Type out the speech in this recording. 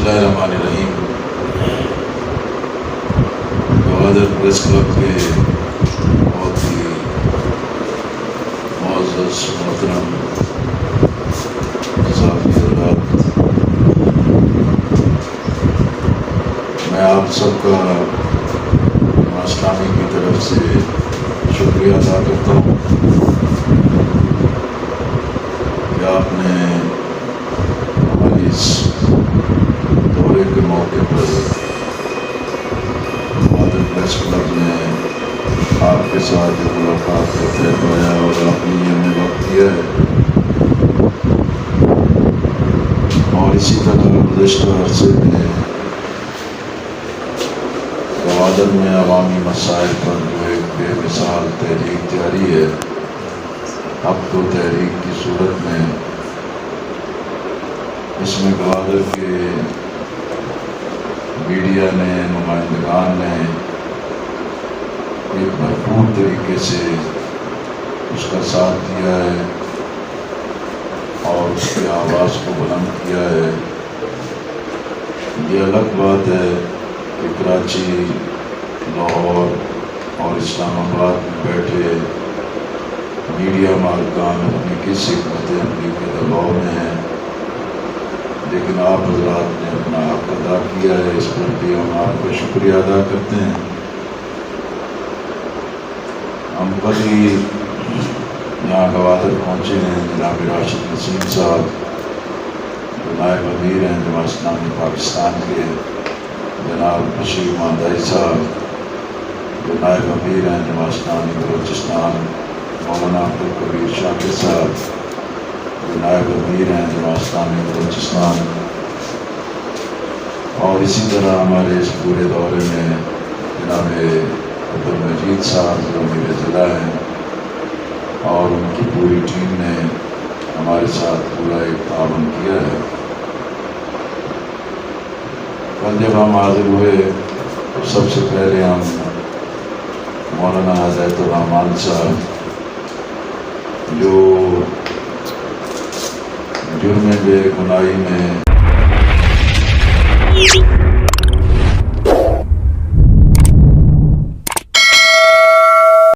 اللہ الرحمن الرحیم۔ Gwadar press club کے بہت ہی معزز محترم ساتھی حضرات، میں آپ سب کا اسلامی کی طرف سے شکریہ ادا کرتا ہوں کہ آپ نے ہماری اس دورے کے موقع پر گوادر پریس کلب میں آپ کے ساتھ ملاقات کا طے پایا اور آپ نے ہمیں وقت دیا ہے، اور اسی طرح گزشتہ عرصے میں گوادر میں عوامی مسائل پر جو ایک بے مثال تحریک جاری ہے، اب تو تحریک کی صورت میں اس میں گوادر کے میڈیا نے، نمائندگان نے ایک بھرپور طریقے سے اس کا ساتھ دیا ہے اور اس کی آواز کو بلند کیا ہے۔ یہ الگ بات ہے کہ کراچی، لاہور اور اسلام آباد میں بیٹھے میڈیا مالکان اپنی کس حکمت عملی کے دباؤ میں ہیں، لیکن آپ حضرات نے اپنا حق ادا کیا ہے، اس پر بھی ہم آپ کا شکریہ ادا کرتے ہیں۔ ہم کل ہی یہاں گوادر پہنچے ہیں، جناب راشد نسیم صاحب جو نائب امیر ہیں جماعت اسلامی پاکستان کے، جناب بشیر ماندہی صاحب جو نائب امیر ہیں جماعت اسلامی بلوچستان، مولانا عدالقبیر شاکر صاحب جو نائب امیر ہیں جماعت اسلامی بلوچستان، اور اسی طرح ہمارے اس پورے دورے میں جناب صاحب جو امیر ضلع ہیں اور ان کی پوری ٹیم نے ہمارے ساتھ پورا ایک تعاون کیا ہے۔ کل جب ہم حاضر ہوئے تو سب سے پہلے ہم مولانا حضرت صاحب جو جرم بے گناہی میں